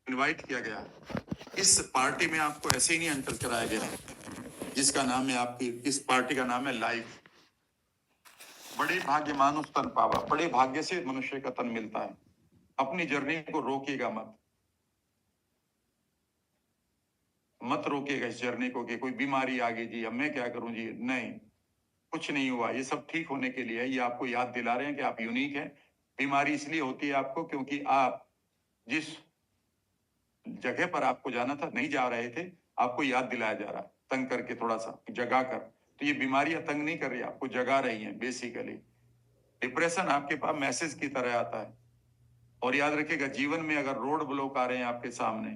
Invite किया गया। इस पार्टी में आपको ऐसे ही नहीं एंटर कराया गया, जिसका नाम है आपकी इस पार्टी का नाम है लाइफ। बड़े भाग्य मानुष तन पावा, बड़े भाग्य से मनुष्य का तन मिलता है। अपनी जर्नी को रोकिएगा मत, मत रोकिएगा इस जर्नी को कि कोई बीमारी आ गई जी, अब मैं क्या करूं जी। नहीं, कुछ नहीं हुआ, ये सब ठीक होने के लिए है। ये आपको याद दिला रहे हैं कि आप यूनिक हैं। बीमारी इसलिए होती है आपको क्योंकि आप जिस जगह पर आपको जाना था नहीं जा रहे थे, आपको याद दिलाया जा रहा है तंग करके, थोड़ा सा जगा कर। तो ये बीमारियां तंग नहीं कर रही, आपको जगा रही हैं बेसिकली। डिप्रेशन आपके पास मैसेज की तरह आता है। और याद रखिएगा, जीवन में अगर रोड ब्लॉक आ रहे हैं आपके सामने,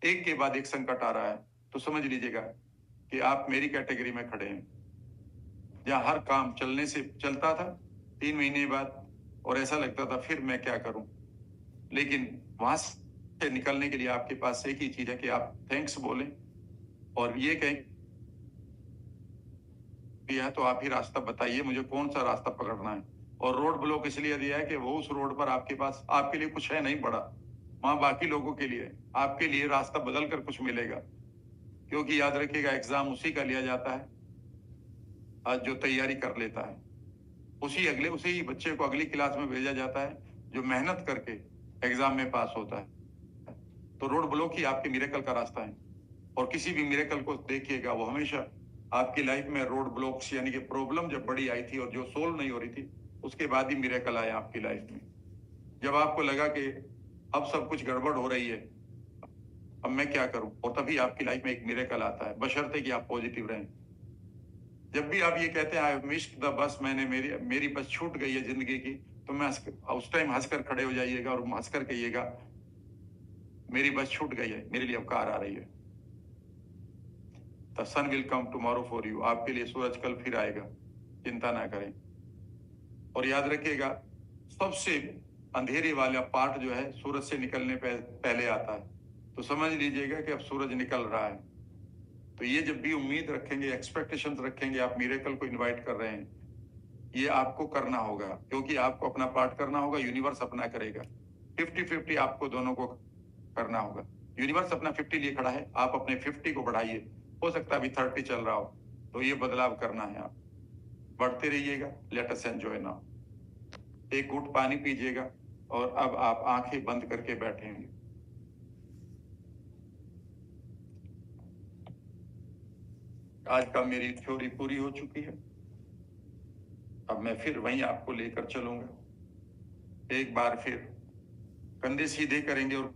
एक के बाद एक संकट आ रहा है, तो समझ लीजिएगा कि आप मेरी कैटेगरी में खड़े हैं, जहां हर काम चलने से चलता था 3 महीने बाद, और ऐसा लगता था फिर मैं क्या करूं। लेकिन वहां से निकलने के लिए आपके पास एक ही चीज है कि आप थैंक्स बोलें और ये कहें दिया है तो आप ही रास्ता बताइए, मुझे कौन सा रास्ता पकड़ना है। और रोड ब्लॉक इसलिए दिया है कि वो उस रोड पर आपके पास आपके लिए कुछ है नहीं बड़ा, वहां बाकी लोगों के लिए, आपके लिए रास्ता बदल कर कुछ मिलेगा। क्योंकि याद रखिएगा, एग्जाम उसी का लिया जाता है आज जो तैयारी कर लेता है। उसी ही बच्चे को अगली क्लास में भेजा जाता है जो मेहनत करके एग्जाम में पास होता है। तो रोड ब्लॉक ही आपके मिरेकल का रास्ता है। और किसी भी मिरेकल को देखिएगा, वो हमेशा आपकी लाइफ में रोड ब्लॉक्स यानी कि प्रॉब्लम जब बड़ी आई थी और जो सोल्व नहीं हो रही थी, उसके बाद ही मिरेकल आया आपकी लाइफ में। जब आपको लगा कि अब सब कुछ गड़बड़ हो रही है, अब मैं क्या करूं, और तभी आपकी लाइफ में एक मिरेकल आता है, बशर्ते कि आप पॉजिटिव रहें। जब भी आप ये कहते हैं आई मिस्ड द बस, मैंने मेरी मेरी बस छूट गई है जिंदगी की, तो मैं उस टाइम हंसकर खड़े हो जाइएगा और हंसकर कहिएगा मेरी बस छूट गई है, मेरे लिए अब कार आ रही है। The sun will come tomorrow for you, आपके लिए सूरज कल फिर आएगा, चिंता ना करें। और याद रखिएगा, सबसे अंधेरे वाला पार्ट जो है सूरज से निकलने पहले आता है। तो समझ लीजिएगा कि अब सूरज निकल रहा है। तो ये जब भी उम्मीद रखेंगे, एक्सपेक्टेशंस रखेंगे, आप मिरेकल को इनवाइट कर रहे हैं, ये आपको करना होगा, क्योंकि आपको अपना पार्ट करना होगा, यूनिवर्स अपना करेगा। 50-50 आपको दोनों को करना होगा। यूनिवर्स अपना 50 लिए खड़ा है, आप अपने 50 को बढ़ाइए। हो सकता है अभी 30 चल रहा हो, तो ये बदलाव करना है। आप बढ़ते रहिएगा। Let us enjoy now. एक घूंट पानी पीजिएगा और अब आप आंखें बंद करके बैठेंगे। आज का मेरी थ्योरी पूरी हो चुकी है। अब मैं फिर वहीं आपको लेकर चलूंगा। एक बार फिर कंधे सीधे करेंगे और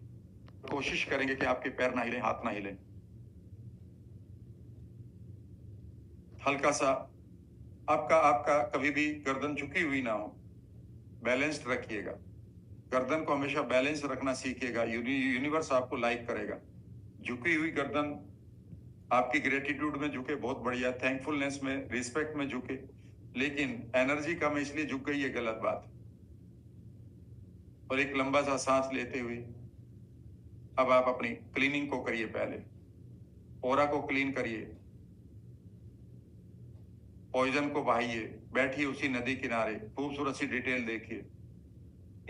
कोशिश करेंगे कि आपके पैर ना हिले, हाथ ना हिले। हल्का सा आपका आपका कभी भी गर्दन झुकी हुई ना हो, बैलेंस्ड रखिएगा। गर्दन को हमेशा बैलेंस रखना सीखिएगा, यूनिवर्स आपको लाइक करेगा। झुकी हुई गर्दन आपकी ग्रेटिट्यूड में झुके, बहुत बढ़िया, थैंकफुलनेस में, रिस्पेक्ट में झुके। लेकिन एनर्जी कम इसलिए झुक गई है, गलत बात। और एक लंबा सा सांस लेते हुए अब आप अपनी क्लीनिंग को करिए। पहले ओरा को क्लीन करिए, पॉइजन को बहाइए, बैठिए उसी नदी किनारे, खूबसूरत सी डिटेल देखिए।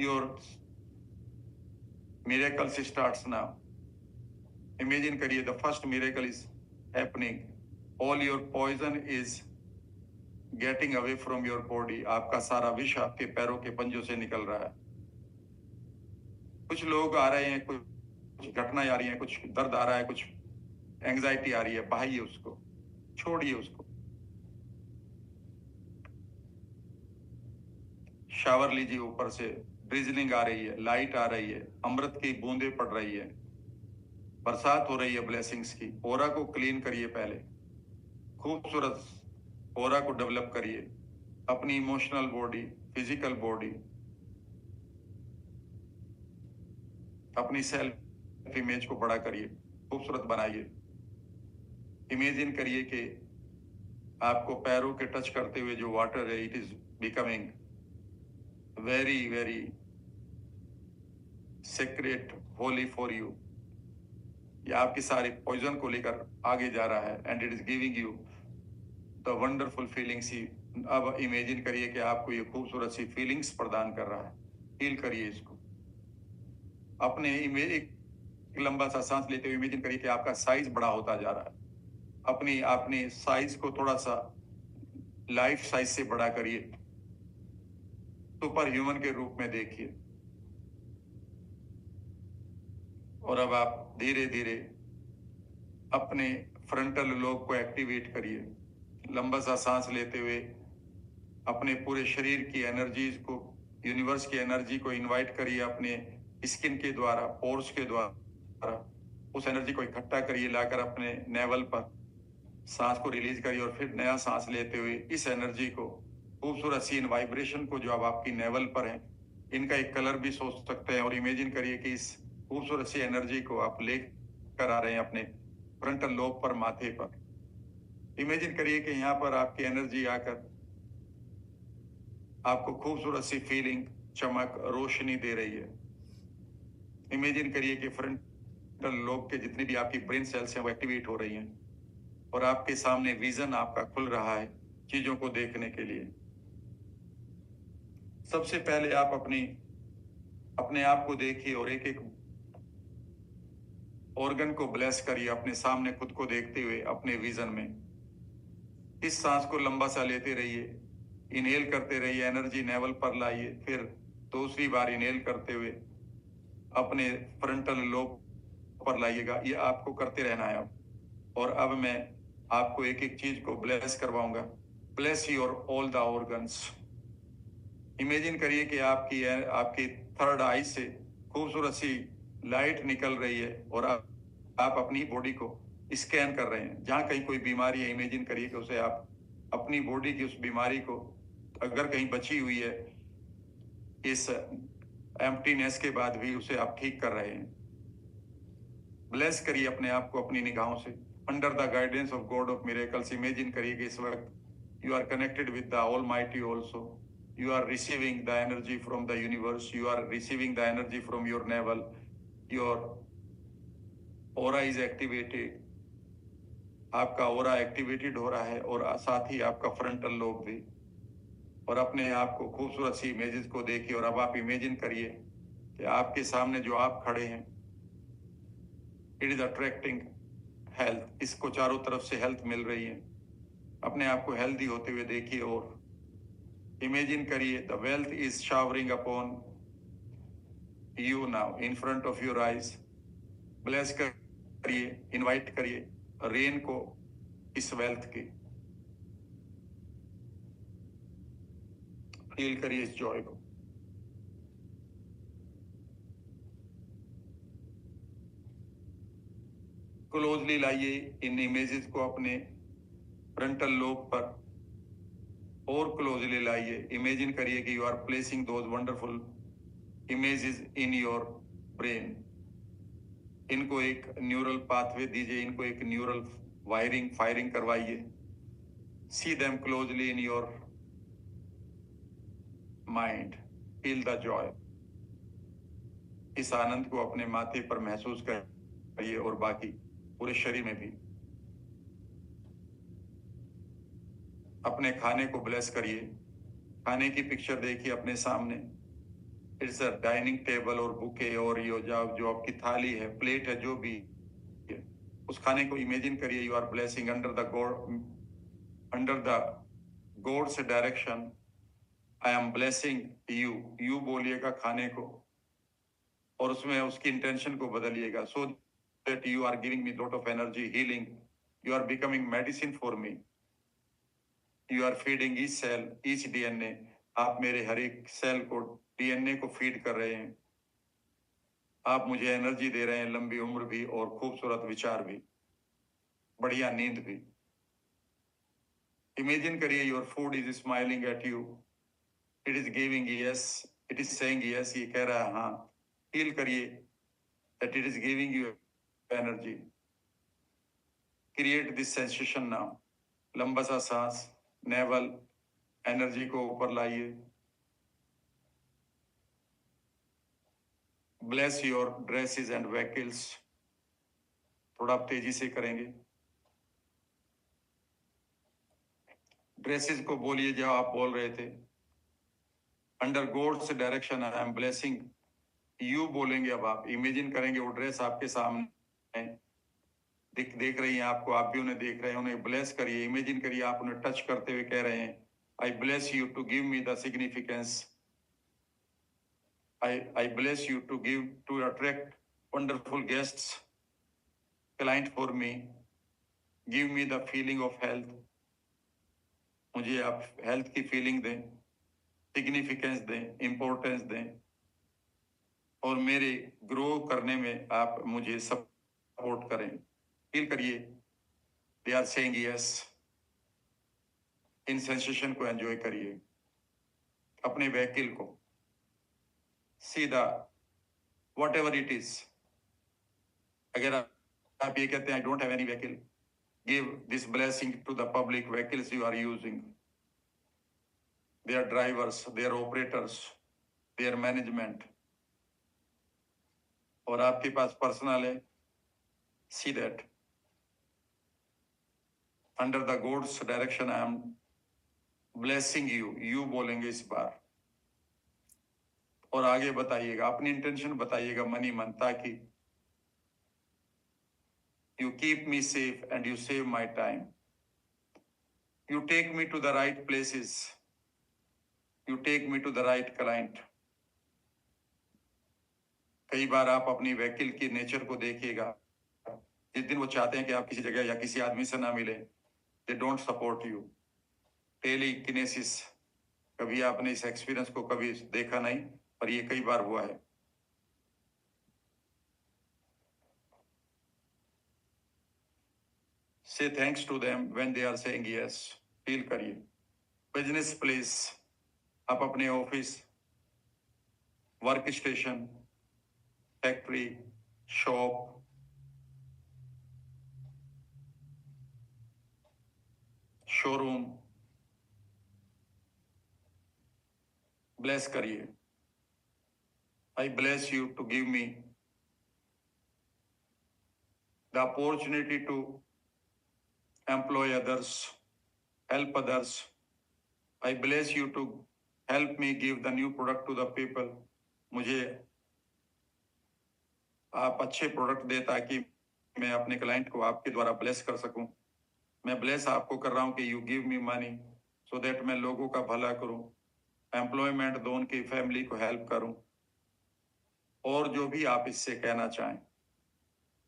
Your miracle starts now. Imagine करिए the first miracle is happening. All your poison is getting away from your body. आपका सारा विष आपके पैरों के पंजों से निकल रहा है। कुछ लोग आ रहे हैं, कुछ घटनाएं आ रही हैं, कुछ दर्द आ रहा है, कुछ एंग्जाइटी आ रही है, बहाइए उसको, छोड़िए उसको। शावर लीजिए, ऊपर से ड्रिजलिंग आ रही है, लाइट आ रही है, अमृत की बूंदें पड़ रही है, बरसात हो रही है ब्लेसिंग्स की। ओरा को क्लीन करिए पहले, खूबसूरत ओरा को डेवलप करिए। अपनी इमोशनल बॉडी, फिजिकल बॉडी, अपनी सेल्फ इमेज को बड़ा करिए, खूबसूरत बनाइए। इमेजिन करिए कि आपको पैरों के टच करते हुए जो वाटर है, it is becoming very very sacred, holy for you. ये आपकी सारी पॉइजन को लेकर आगे जा रहा है and it is giving you the wonderful feelings. अब इमेजिन करिए कि आपको ये खूबसूरत सी फीलिंग्स प्रदान कर रहा है। फील करिए इसको। अपने इमेज एक लंबा सा सांस लेते हुए इमेजिन करिए कि आपका साइज बड़ा होता जा रहा है। अपनी अपने साइज को थोड़ा सा लाइफ साइज से बड़ा करिए, सुपर ह्यूमन के रूप में देखिए। और अब आप धीरे धीरे अपने फ्रंटल लोब को एक्टिवेट करिए। लंबा सा सांस लेते हुए अपने पूरे शरीर की एनर्जीज को, यूनिवर्स की एनर्जी को इनवाइट करिए अपने स्किन के द्वारा, पोर्स के द्वारा। उस एनर्जी को इकट्ठा करिए, लाकर अपने नेवल पर सांस को रिलीज करिए और फिर नया सांस लेते हुए इस एनर्जी को, खूबसूरत सी इन वाइब्रेशन को जो अब आपकी नेवल पर है, इनका एक कलर भी सोच सकते हैं और इमेजिन करिए कि इस खूबसूरत सी एनर्जी को आप लेकर आ रहे हैं अपने फ्रंटल लोब पर, माथे पर। इमेजिन करिए कि यहाँ पर आपकी एनर्जी आकर आपको खूबसूरत सी फीलिंग, चमक, रोशनी दे रही है। इमेजिन करिए कि फ्रंटल लोब के जितनी भी आपकी ब्रेन सेल्स हैं वो एक्टिवेट हो रही हैं और आपके सामने विजन आपका खुल रहा है चीजों को देखने के लिए। सबसे पहले आप अपने आप को देखिए और एक एक ऑर्गन को ब्लेस करिए अपने सामने खुद को देखते हुए अपने विजन में। इस सांस को लंबा सा लेते रहिए, इनहेल करते रहिए, एनर्जी नेवल पर लाइए, फिर दूसरी बार इनहेल करते हुए अपने फ्रंटल लोब पर लाइएगा। ये आपको करते रहना है अब। और अब मैं आपको एक एक चीज को ब्लेस करवाऊंगा। Bless your all the organs. Imagine करिए कि आपकी थर्ड आई से खूबसूरत सी लाइट निकल रही है और आप अपनी बॉडी को स्कैन कर रहे हैं। जहां कहीं कोई बीमारी है, इमेजिन करिए कि उसे आप अपनी बॉडी की उस बीमारी को, अगर कहीं बची हुई है, इस एम्प्टीनेस के बाद भी उसे आप ठीक कर रहे हैं। ब्लेस करिए अपने आप को अपनी निगाहों से। Under the guidance of God of miracles, imagine करिए कि इस वक्त you are connected with the almighty also. You are receiving the energy from the universe. You are receiving the energy from your navel. Your aura is activated. आपका ओरा activated हो रहा है और साथ ही आपका फ्रंटल लोब भी। और अपने आप को खूबसूरत सी इमेजेस को देखिए और अब आप इमेजिन करिए कि आपके सामने जो आप खड़े हैं, इट इज अट्रैक्टिंग हेल्थ। इसको चारों तरफ से हेल्थ मिल रही है। अपने आप को हेल्दी होते हुए देखिए और इमेजिन करिए the wealth is showering upon you now in front of your eyes. Bless करिए, इनवाइट करिए रेन को, इस वेल्थ की। फील करिए इस जॉय को। क्लोजली लाइए इन इमेजेस को अपने फ्रंटल लोब पर और क्लोजली लाइए। इमेजिन करिए कि you are placing those wonderful images in your brain. इनको एक न्यूरल पाथवे दीजिए, इनको एक न्यूरल फायरिंग करवाइए। See them closely in your mind. Feel the Joy. इस आनंद को अपने माथे पर महसूस करिए और बाकी पूरे शरीर में भी। अपने खाने को ब्लेस करिए। खाने की पिक्चर देखिए अपने सामने। इट्स अ डाइनिंग टेबल और बुके और जो आपकी थाली है, प्लेट है, जो भी है, उस खाने को इमेजिन करिए। You are blessing under the God's direction. I am blessing you. You बोलिएगा खाने को और उसमें उसकी इंटेंशन को बदलिएगा। So that you are giving me lot of energy, healing. You are becoming medicine for me. You are feeding each cell, each DNA. आप मेरे हर एक सेल को, डीएनए को फीड कर रहे हैं। आप मुझे एनर्जी दे रहे हैं, लंबी उम्र भी और खूबसूरत विचार भी, बढ़िया नींद भी। इमेजिन करिए your food is smiling at you. It is giving yes, it is saying yes, ये कह रहा है हाँ। फील करिए that it is giving you energy. Create this sensation now. लंबा सा सांस, नेवल, एनर्जी को ऊपर लाइए। Bless your dresses and vehicles. थोड़ा आप तेजी से करेंगे। ड्रेसेस को बोलिए जो आप बोल रहे थे। Under God's direction I am blessing you बोलेंगे, अब आप इमेजिन करेंगे वो ड्रेस आपके सामने देख रही हैं आपको, आप भी उन्हें देख रहे हैं, उन्हें ब्लेस करिए, इमेजिन करिए आप उन्हें टच करते हुए कह रहे हैं, I bless you to give me the significance, I bless you to attract wonderful guests, client for me, give me the feeling of health, मुझे आप हेल्थ की फीलिंग दें, सिग्निफिकेंस दें, इम्पोर्टेंस दें, और मेरे ग्रो करने में आप मुझे सपोर्ट करें। फील करिए दे आर सेइंग यस, इन सेंसेशन को एंजॉय करिए। अपने व्हीकल को सीधा वॉट एवर इट इज, अगर आप ये कहते हैं I don't have any vehicle, give this blessing to the public vehicles you are using, their drivers, their operators, their management, और आपके पास पर्सनल है, see that under the God's direction I am blessing you, you बोलेंगे इस बार, और आगे बताइएगा, अपनी इंटेंशन बताइएगा मनी मन, ताकि you keep me safe and you save my time, you take me to the right places, you take me to the right client। कई बार आप अपनी व्हीकल की नेचर को देखिएगा, जिस दिन वो चाहते हैं कि आप किसी जगह या किसी आदमी से ना मिले, they don't support you. Telekinesis, कभी आपने इस एक्सपीरियंस को कभी देखा नहीं, पर ये कई बार हुआ है। Say thanks to them when they are saying yes, feel करिए। बिजनेस प्लेस, आप अपने office, work station, factory, shop, showroom, bless करिए। I bless you to give me the opportunity to employ others, help others. I bless you to help me give the new product to the people. मुझे आप अच्छे product दे ताकि मैं अपने client को आपके द्वारा ब्लेस कर सकूं। मैं ब्लेस आपको कर रहा हूं कि you give me money so that मैं लोगों का भला करूं, एम्प्लॉयमेंट दूं, उनकी फैमिली को हेल्प करूं, और जो भी आप इससे कहना चाहें।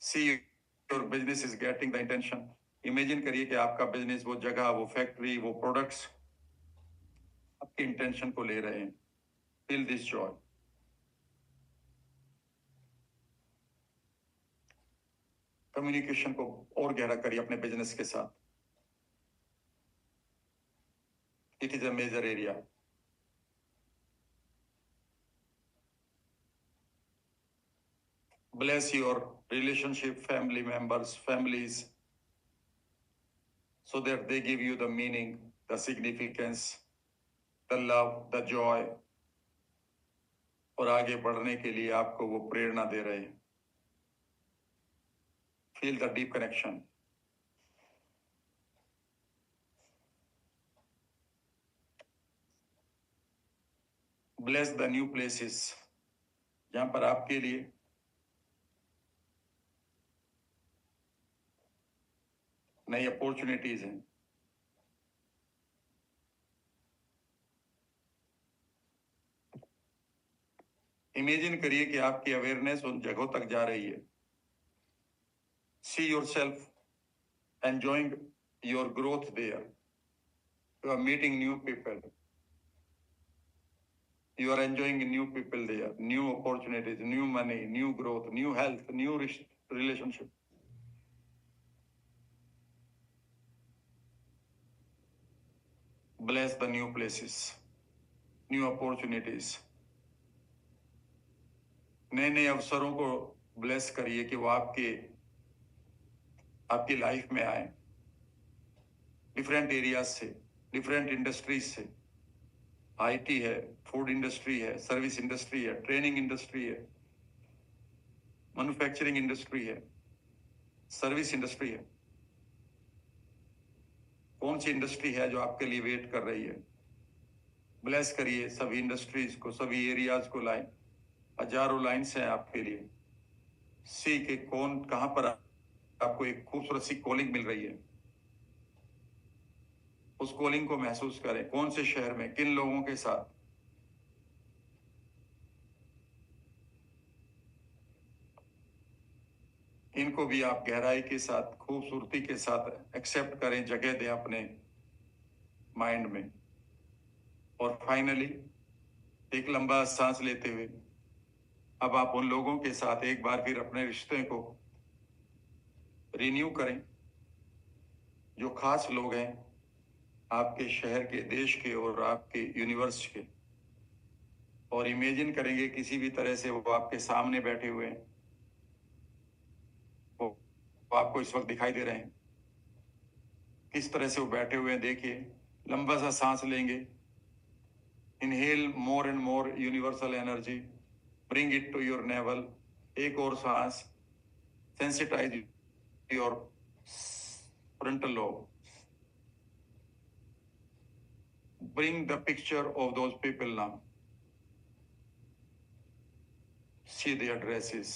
See your business is getting the intention. Imagine करिए कि आपका बिजनेस, वो जगह, वो फैक्ट्री, वो प्रोडक्ट्स आपकी इंटेंशन को ले रहे हैं। Feel this Joy. कम्युनिकेशन को और गहरा करिए अपने बिजनेस के साथ। It is a major area. Bless your relationship, family members, families, so that they give you the meaning, the significance, the love, the joy, और आगे बढ़ने के लिए आपको वो प्रेरणा दे रहे हैं। Feel the deep connection. Bless the new places, जहां पर आपके लिए नई अपॉर्चुनिटीज हैं। इमेजिन करिए कि आपकी अवेयरनेस उन जगहों तक जा रही है। See yourself enjoying your growth there. You are meeting new people. You are enjoying new people there, new opportunities, new money, new growth, new health, new relationship. Bless the new places, new opportunities. नए नए अवसरों को bless करिए कि वो आपकी life में आए, डिफरेंट एरियाज से, डिफरेंट इंडस्ट्रीज से। आईटी है, फूड इंडस्ट्री है, सर्विस इंडस्ट्री है, ट्रेनिंग इंडस्ट्री है, मैन्युफैक्चरिंग इंडस्ट्री है, सर्विस इंडस्ट्री है। कौन सी इंडस्ट्री है जो आपके लिए वेट कर रही है? ब्लेस करिए सभी इंडस्ट्रीज को, सभी एरियाज को लाएं। हजारों लाइन्स हैं आपके लिए। सी के कौन कहां पर आपको एक खूबसूरत सी कॉलिंग मिल रही है, उस कॉलिंग को महसूस करें। कौन से शहर में, किन लोगों के साथ। इनको भी आप गहराई के साथ, खूबसूरती के साथ एक्सेप्ट करें, जगह दें अपने माइंड में। और फाइनली एक लंबा सांस लेते हुए अब आप उन लोगों के साथ एक बार फिर अपने रिश्ते को रिन्यू करें, जो खास लोग हैं आपके शहर के, देश के और आपके यूनिवर्स के। और इमेजिन करेंगे किसी भी तरह से वो आपके सामने बैठे हुए हैं, वो आपको इस वक्त दिखाई दे रहे हैं। किस तरह से वो बैठे हुए हैं देखिए। लंबा सा सांस लेंगे। Inhale more and more universal energy, bring it to your navel. एक और सांस, sensitise your frontal lobe. Bring the picture of those people now. See their dresses,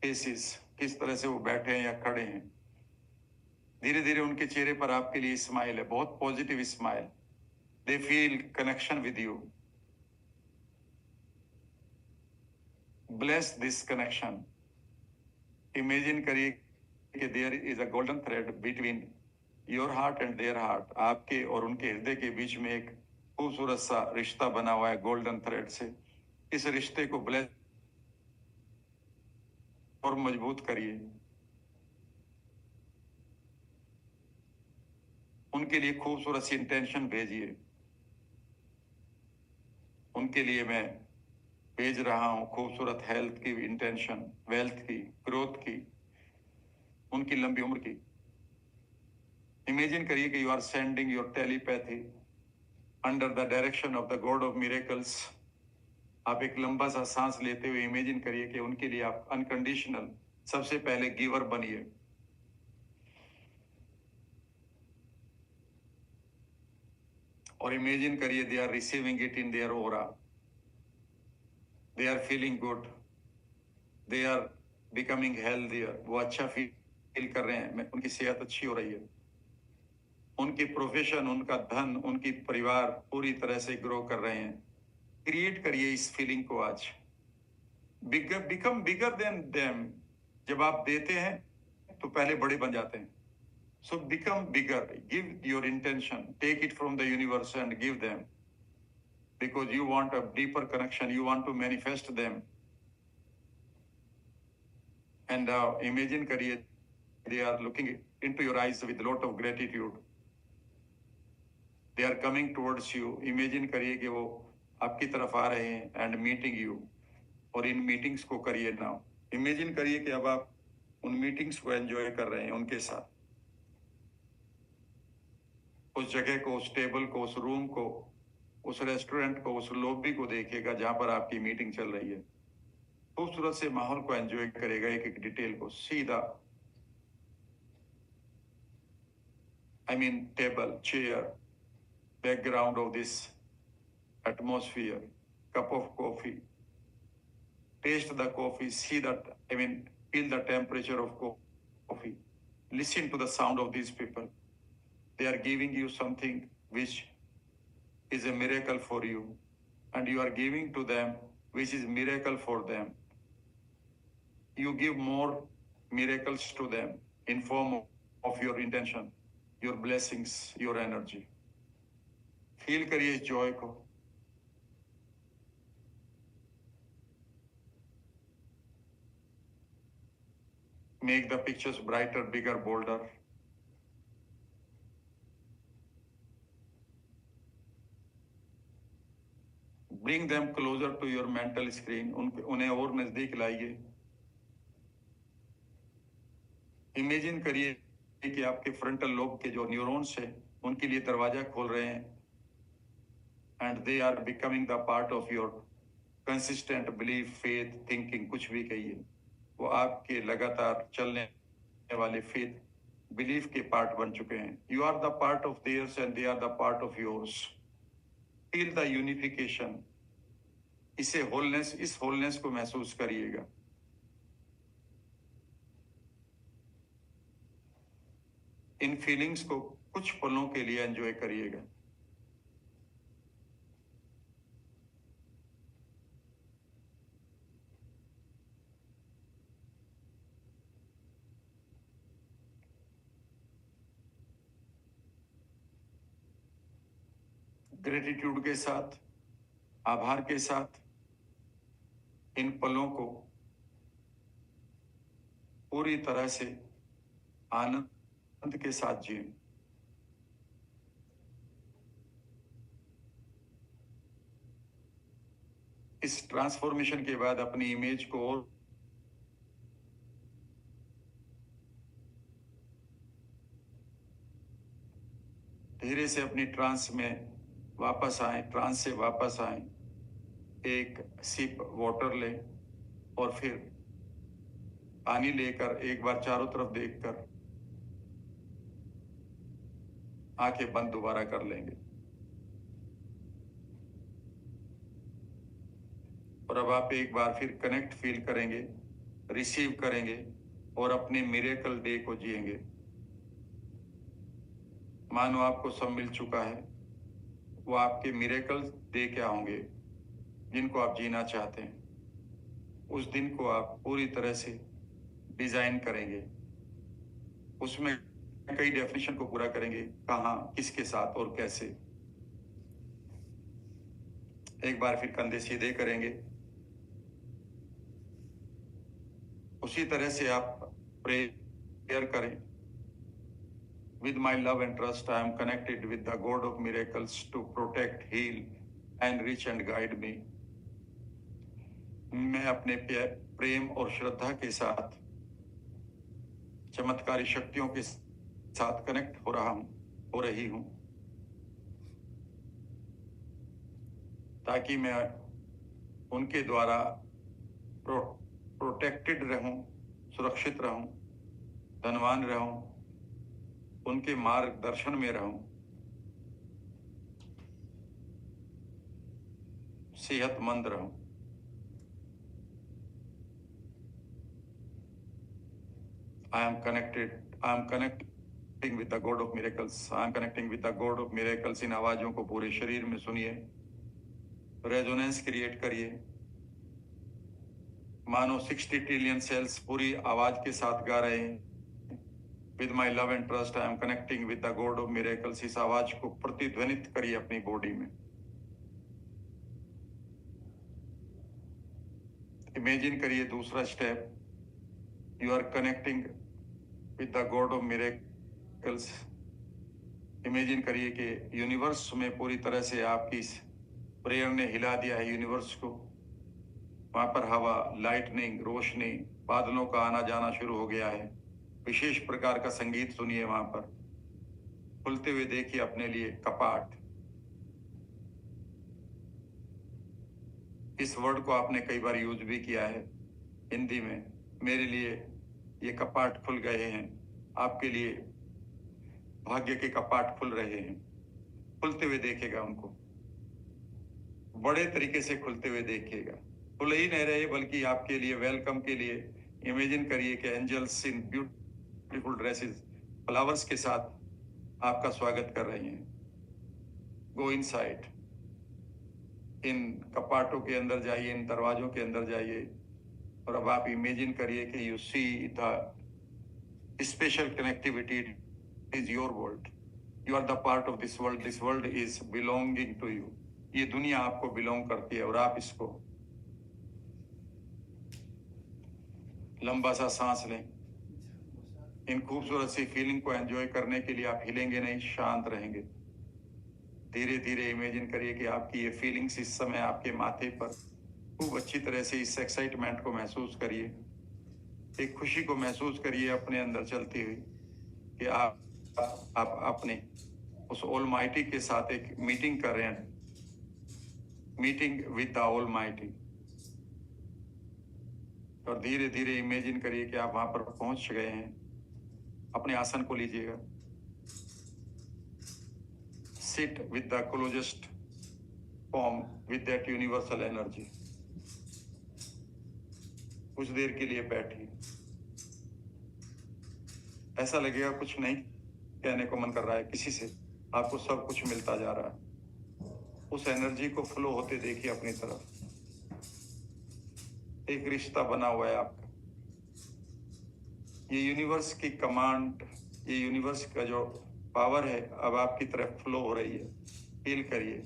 faces, किस तरह से वो बैठे हैं या खड़े हैं। धीरे धीरे उनके चेहरे पर आपके लिए स्माइल है, बहुत positive smile. They feel connection with you. Bless this connection. Imagine करिए कि there is a golden thread between your heart and their heart. आपके और उनके हृदय के बीच में एक खूबसूरत सा रिश्ता बना हुआ है गोल्डन थ्रेड से। इस रिश्ते को ब्लेस और मजबूत करिए। उनके लिए खूबसूरत सी इंटेंशन भेजिए। उनके लिए मैं भेज रहा हूं खूबसूरत हेल्थ की इंटेंशन, वेल्थ की, ग्रोथ की, उनकी लंबी उम्र की। इमेजिन करिए कि you are sending your telepathy under the direction of the god of miracles. आप एक लंबा सा सांस लेते हुए इमेजिन करिए कि उनके लिए आप अनकंडीशनल सबसे पहले गिवर बनिए। और इमेजिन करिए they are receiving it in their aura. They are feeling good, they are becoming healthier. वो अच्छा फील कर रहे हैं, उनकी सेहत अच्छी हो रही है। उनकी प्रोफेशन, उनका धन, उनकी परिवार पूरी तरह से ग्रो कर रहे हैं। क्रिएट करिए इस फीलिंग को आज। Become bigger than them. जब आप देते हैं तो पहले बड़े बन जाते हैं। So become bigger, give your intention, take it from the universe and give them, because you want a deeper connection, you want to manifest them. And imagine करिए they are looking into your eyes with a lot of gratitude. They are coming towards you. Imagine करिए कि वो आपकी तरफ आ रहे हैं and meeting you. और इन meetings को करिए नाउ। इमेजिन करिए कि अब आप उन मीटिंग्स को एंजॉय कर रहे हैं उनके साथ। उस जगह को, उस टेबल को, उस रूम को, उस रेस्टोरेंट को, उस लॉबी को देखिएगा जहां पर आपकी मीटिंग चल रही है। खूबसूरत से माहौल को एंजॉय करेगा, एक एक डिटेल को। सीधा table, chair, background of this atmosphere, cup of coffee. Taste the coffee, see that, feel the temperature of coffee. Listen to the sound of these people. They are giving you something which is a miracle for you, and you are giving to them which is miracle for them. You give more miracles to them in form of your intention, your blessings, your energy. Feel करिए इस Joy को। Make the pictures brighter, bigger, bolder. Bring them closer to your mental screen. उन्हें और नजदीक लाइए। Imagine करिए कि आपके फ्रंटल लोब के जो न्यूरॉन्स हैं उनके लिए दरवाजा खोल रहे हैं, and they are becoming the part of your consistent belief, faith, thinking, कुछ भी कहिए। वो आपके लगातार चलने वाले फेथ, बिलीफ के पार्ट बन चुके हैं। You are the part of theirs and they are the part of yours. Feel the unification, इस होलनेस को महसूस करिएगा। इन फीलिंग्स को कुछ पलों के लिए एंजॉय करिएगा। ग्रेटिट्यूड के साथ, आभार के साथ इन पलों को पूरी तरह से आनंद के साथ जिए। इस ट्रांसफॉर्मेशन के बाद अपनी इमेज को और धीरे से अपनी ट्रांस में वापस आए, ट्रांस से वापस आए, एक सिप वाटर लें और फिर पानी लेकर एक बार चारों तरफ देखकर आंखें बंद दोबारा कर लेंगे। और अब आप एक बार फिर कनेक्ट फील करेंगे, रिसीव करेंगे और अपने मिरेकल डे को जिएंगे। मानो आपको सब मिल चुका है। वो आपके मिरेकल डे क्या होंगे जिनको आप जीना चाहते हैं। उस दिन को आप पूरी तरह से डिजाइन करेंगे। उसमें कई डेफिनेशन को पूरा करेंगे, कहाँ, किसके साथ और कैसे। एक बार फिर कंधे सीधे करेंगे। उसी तरह से आप प्रेयर करें। With my love and trust, I am connected with the God of miracles to protect, heal, enrich and guide me. मैं अपने प्रेम और श्रद्धा के साथ चमत्कारी शक्तियों के साथ कनेक्ट हो रही हूं, ताकि मैं उनके द्वारा प्रोटेक्टेड रहूं, सुरक्षित रहूं, धनवान रहूं, उनके मार्गदर्शन में रहूं, सेहतमंद रहूं। I am connecting with the God of miracles. I am connecting with the God of miracles. इन आवाजों को पूरे शरीर में सुनिए, रेजोनेंस क्रिएट करिए। मानो 60 ट्रिलियन सेल्स पूरी आवाज के साथ गा रहे हैं। With my love and trust, I am connecting with the God of miracles. इस आवाज को प्रतिध्वनित करिए अपनी बॉडी में। इमेजिन करिए दूसरा step, you are connecting with the god of miracles. Imagine करिए कि यूनिवर्स में पूरी तरह से आपकी प्रेयर ने हिला दिया है यूनिवर्स को। वहां पर हवा, लाइटनिंग, रोशनी, बादलों का आना जाना शुरू हो गया है। विशेष प्रकार का संगीत सुनिए। वहां पर खुलते हुए देखिए अपने लिए कपाट। इस वर्ड को आपने कई बार यूज भी किया है हिंदी में। मेरे लिए ये कपाट खुल गए हैं। आपके लिए भाग्य के कपाट खुल रहे हैं। खुलते हुए देखेगा उनको, बड़े तरीके से खुलते हुए देखिएगा। खुल ही नहीं रहे बल्कि आपके लिए वेलकम के लिए इमेजिन करिए कि एंजल्स इन ब्यूटीफुल ड्रेसेस, फ्लावर्स के साथ आपका स्वागत कर रहे हैं। गो इनसाइड, इन कपाटों के अंदर जाइए, इन दरवाजों के अंदर जाइए और अब आप इमेजिन करिए कि you see the special connectivity is your world. You are the part of this world. This world is belonging to you. ये दुनिया आपको बिलोंग करती है और आप इसको लंबा सा सांस लें। इन खूबसूरत सी फीलिंग को एंजॉय करने के लिए आप हिलेंगे नहीं, शांत रहेंगे। धीरे धीरे इमेजिन करिए कि आपकी ये फीलिंग्स इस समय आपके माथे पर खूब अच्छी तरह से इस एक्साइटमेंट को महसूस करिए। एक खुशी को महसूस करिए अपने अंदर चलती हुई कि आप अपने उस ऑलमाइटी के साथ एक मीटिंग कर रहे हैं, मीटिंग विद द ऑलमाइटी। और धीरे धीरे इमेजिन करिए कि आप वहां पर पहुंच गए हैं। अपने आसन को लीजिएगा। Sit with the closest form with that universal energy. कुछ देर के लिए बैठिए, ऐसा लगेगा कुछ नहीं कहने को मन कर रहा है किसी से, आपको सब कुछ मिलता जा रहा है। उस एनर्जी को फ्लो होते देखिए अपनी तरफ, एक रिश्ता बना हुआ है आपका। ये यूनिवर्स की कमांड, ये यूनिवर्स का जो पावर है अब आपकी तरफ फ्लो हो रही है। फील करिए,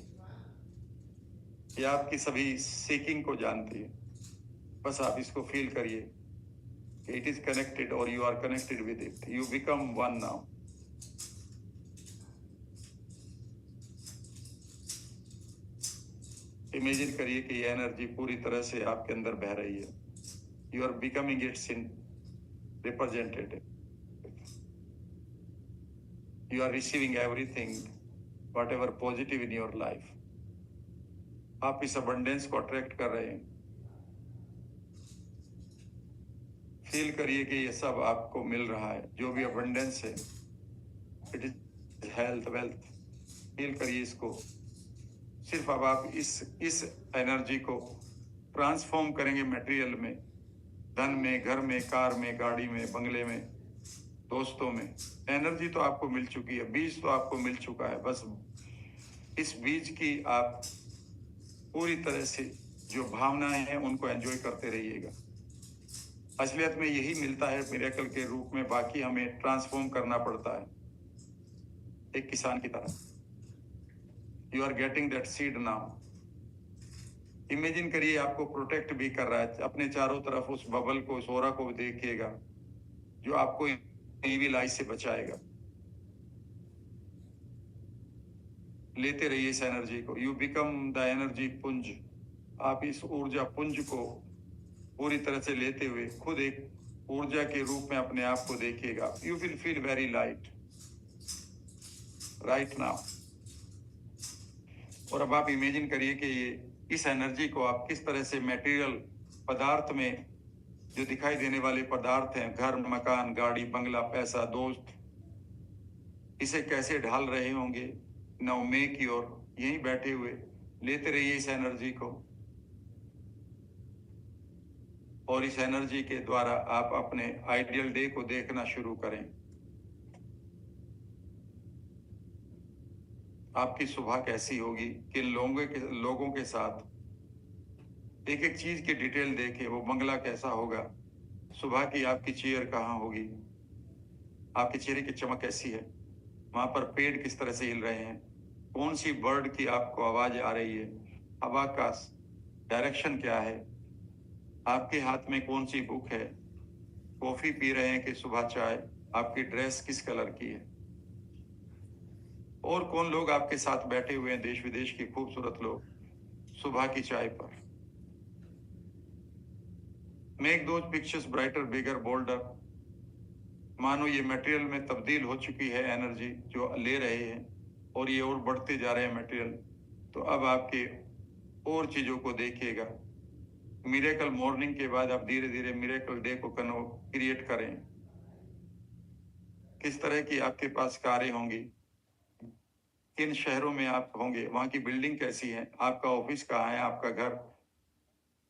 ये आपकी सभी सीकिंग को जानती है, बस आप इसको फील करिए कि इट इज कनेक्टेड और you are connected with it, you become one now. Imagine करिए कि ये एनर्जी पूरी तरह से आपके अंदर बह रही है, you are becoming its in representative, you are receiving everything whatever positive in your life। आप इस abundance को अट्रैक्ट कर रहे हैं। फील करिए कि ये सब आपको मिल रहा है, जो भी abundance है, it is health, wealth. Feel करिए इसको। सिर्फ अब आप इस एनर्जी को ट्रांसफॉर्म करेंगे मटेरियल में, धन में, घर में, कार में, गाड़ी में, बंगले में, दोस्तों में। एनर्जी तो आपको मिल चुकी है, बीज तो आपको मिल चुका है, बस इस बीज की आप पूरी तरह से जो भावनाएं हैं उनको एंजॉय करते रहिएगा। असलियत में यही मिलता है मिरेकल के रूप में, बाकी हमें ट्रांसफॉर्म करना पड़ता है एक किसान की तरह। You are getting that seed now. Imagine करिए आपको प्रोटेक्ट भी कर रहा है, अपने चारों तरफ उस बबल को, उस ओरा को देखिएगा जो आपको ईविल आई से बचाएगा। लेते रहिए इस एनर्जी को, यू बिकम द एनर्जी पुंज। आप इस ऊर्जा पुंज को पूरी तरह से लेते हुए खुद एक ऊर्जा के रूप में अपने आप को देखिएगा। You will feel very light right now. और अब आप इमेजिन करिए कि ये इस एनर्जी को आप किस तरह से मटेरियल पदार्थ में, जो दिखाई देने वाले पदार्थ हैं, घर, मकान, गाड़ी, बंगला, पैसा, दोस्त, इसे कैसे ढाल रहे होंगे। नाउ मेक योर, यहीं बैठे हुए लेते रहिए इस एनर्जी को, और इस एनर्जी के द्वारा आप अपने आइडियल डे को देखना शुरू करें। आपकी सुबह कैसी होगी, किन लोगों के साथ, एक एक चीज की डिटेल देखें। वो बंगला कैसा होगा, सुबह की आपकी चेयर कहाँ होगी, आपके चेहरे की चमक कैसी है, वहां पर पेड़ किस तरह से हिल रहे हैं, कौन सी बर्ड की आपको आवाज आ रही है, हवा का डायरेक्शन क्या है, आपके हाथ में कौन सी बुक है, कॉफी पी रहे हैं कि सुबह चाय, आपकी ड्रेस किस कलर की है, और कौन लोग आपके साथ बैठे हुए हैं, देश विदेश के खूबसूरत लोग सुबह की चाय पर। Make those pictures brighter, bigger, boulder. मानो ये मटेरियल में तब्दील हो चुकी है एनर्जी जो ले रहे हैं, और ये और बढ़ते जा रहे हैं मटेरियल। तो अब आपके और चीजों को देखिएगा। मिरेकल मॉर्निंग के बाद आप धीरे धीरे मिरेकल डे को क्रिएट करें। किस तरह की आपके पास कारें होंगी, किन शहरों में आप होंगे, वहां की बिल्डिंग कैसी है, आपका ऑफिस कहाँ है, आपका घर,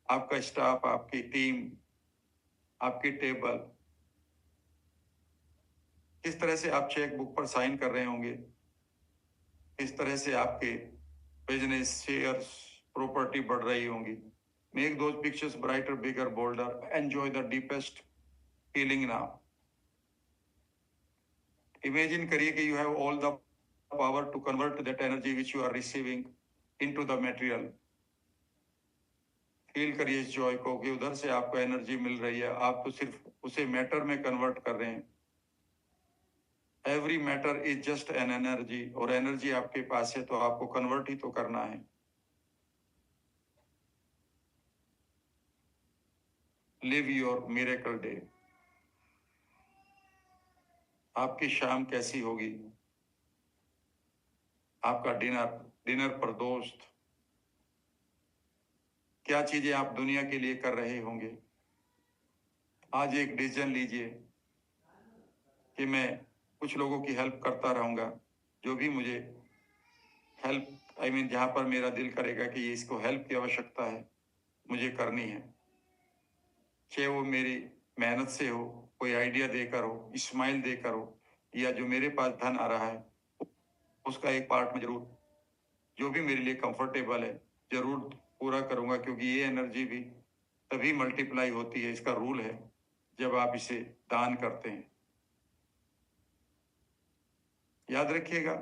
आपका स्टाफ, आपकी टीम, आपकी टेबल, किस तरह से आप चेक बुक पर साइन कर रहे होंगे, किस तरह से आपके बिजनेस, शेयर्स, प्रॉपर्टी बढ़ रही होंगी। Make those pictures brighter, bigger, boulder. Enjoy the deepest feeling now. Imagine करिए कि you have all the power to convert that energy which you are receiving into the material। Feel करिए इस Joy को कि उधर से आपको एनर्जी मिल रही है, आप तो सिर्फ उसे मैटर में कन्वर्ट कर रहे हैं। Every matter is just an energy, और एनर्जी आपके पास है तो आपको कन्वर्ट ही तो करना है। Live your miracle day. आपकी शाम कैसी होगी, आपका डिनर पर दोस्त, क्या चीजें आप दुनिया के लिए कर रहे होंगे। आज एक डिसीजन लीजिए कि मैं कुछ लोगों की हेल्प करता रहूंगा, जो भी मुझे हेल्प, जहां पर मेरा दिल करेगा कि ये इसको हेल्प की आवश्यकता है, मुझे करनी है। चाहे वो मेरी मेहनत से हो, कोई आइडिया देकर हो, स्माइल देकर हो, या जो मेरे पास धन आ रहा है उसका एक पार्ट में जरूर, जो भी मेरे लिए कंफर्टेबल है, जरूर पूरा करूंगा, क्योंकि ये एनर्जी भी तभी मल्टीप्लाई होती है, इसका रूल है, जब आप इसे दान करते हैं। याद रखिएगा,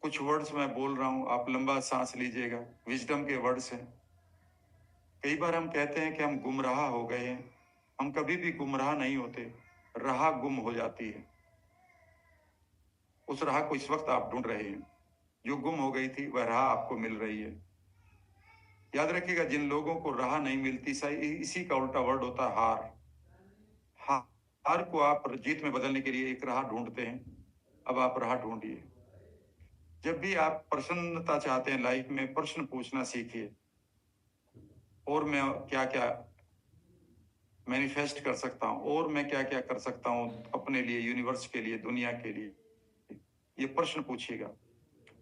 कुछ वर्ड्स मैं बोल रहा हूं, आप लंबा सांस लीजिएगा, विजडम के वर्ड्स हैं। कई बार हम कहते हैं कि हम गुमराह हो गए हैं, हम कभी भी गुमराह नहीं होते, राह गुम हो जाती है। उस राह को इस वक्त आप ढूंढ रहे हैं, जो गुम हो गई थी वह राह आपको मिल रही है। याद रखिएगा, जिन लोगों को राह नहीं मिलती, सही इसी का उल्टा वर्ड होता है हार। हार को आप जीत में बदलने के लिए एक राह ढूंढते हैं, अब आप राह ढूंढिए। जब भी आप प्रसन्नता चाहते हैं लाइफ में, प्रश्न पूछना सीखिए, और मैं क्या क्या मैनिफेस्ट कर सकता हूँ, और मैं क्या क्या कर सकता हूँ अपने लिए, यूनिवर्स के लिए, दुनिया के लिए, ये प्रश्न पूछिएगा।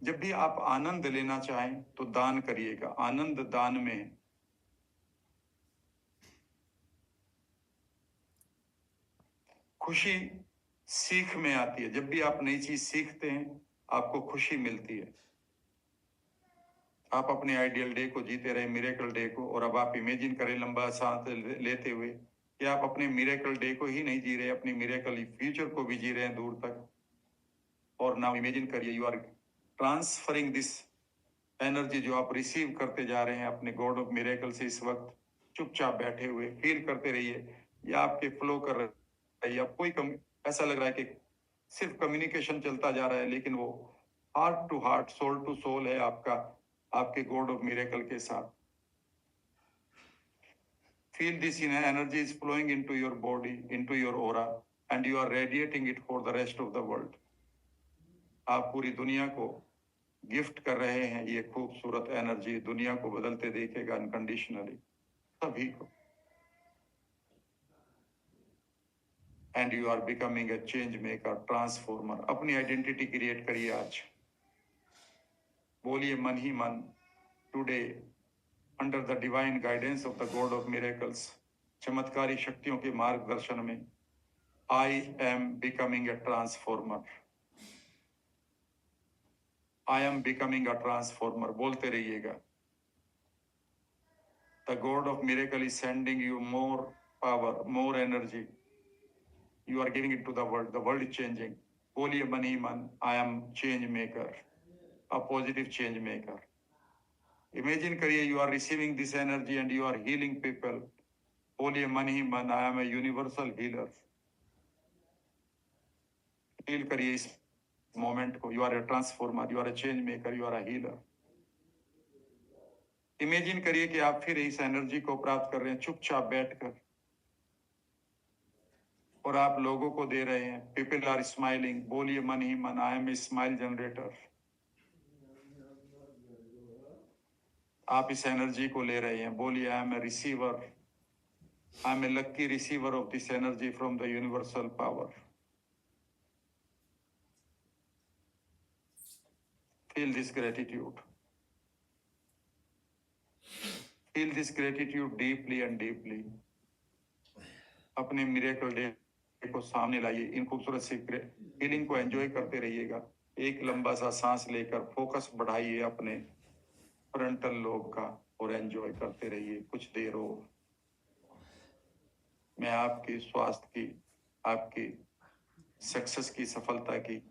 जब भी आप आनंद लेना चाहें तो दान करिएगा, आनंद दान में है। खुशी सीख में आती है, जब भी आप नई चीज सीखते हैं आपको खुशी मिलती है। आप अपने आइडियल डे को जीते रहे, मिरेकल डे को, और अब आप इमेजिन करें लंबा सांस लेते हुए कि आप अपने मिरेकल डे को ही नहीं जी रहे, अपनी मिरेकल फ्यूचर को भी जी रहे हैं दूर तक। और नाउ इमेजिन करिए, you are transferring this energy जो आप रिसीव करते जा रहे हैं अपने गॉड ऑफ मिरेकल से। इस वक्त चुपचाप बैठे हुए फील करते रहिए, या आपके फ्लो कर रही है। अब कोई ऐसा लग रहा है कि सिर्फ कम्युनिकेशन चलता जा रहा है, लेकिन वो heart to heart, soul to soul है आपका, आपके गॉड ऑफ मिरेकल के साथ। Feel this in energy is flowing into your body, into your aura, and you are radiating it for the rest of the world. आप पूरी दुनिया को gift कर रहे हैं ये खूबसूरत एनर्जी, दुनिया को बदलते देखेगा अनकंडीशनली, सभी को। And you are becoming a change maker, transformer. अपनी आइडेंटिटी क्रिएट करिए आज, बोलिए मन ही मन, today under the divine guidance of the god of miracles, चमत्कारी शक्तियों के मार्गदर्शन में, I am becoming a transformer, I am becoming a transformer. बोलते रहिएगा। The god of miracle is sending you more power, more energy, you are giving it to the world is changing। बोलिए मन ही मन, I am change maker, a positive change maker. Imagine करिए you are receiving this energy and you are healing people. बोलिए मन ही मन, I am a universal healer. Feel करिए इस मोमेंट को, you are a transformer, you are a change maker, you are a healer. Imagine करिए कि आप फिर इस एनर्जी को प्राप्त कर रहे हैं चुपचाप बैठकर, और आप लोगों को दे रहे हैं। People are smiling. बोलिए मन ही मन, I am a smile generator. आप इस एनर्जी को ले रहे हैं। बोलिए I am a receiver, I am a lucky receiver of this energy from the universal power. Feel this gratitude, feel this gratitude deeply and deeply. अपने miracle day को सामने लाइए, इन खूबसूरत सी फीलिंग को एंजॉय करते रहिएगा। एक लंबा सा सांस लेकर फोकस बढ़ाइए अपने फ्रंटल लोब का, और एंजॉय करते रहिए कुछ देर और। मैं आपके स्वास्थ्य की, आपकी सक्सेस की, सफलता की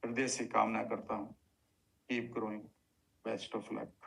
हृदय से कामना करता हूँ। Keep growing, best of luck.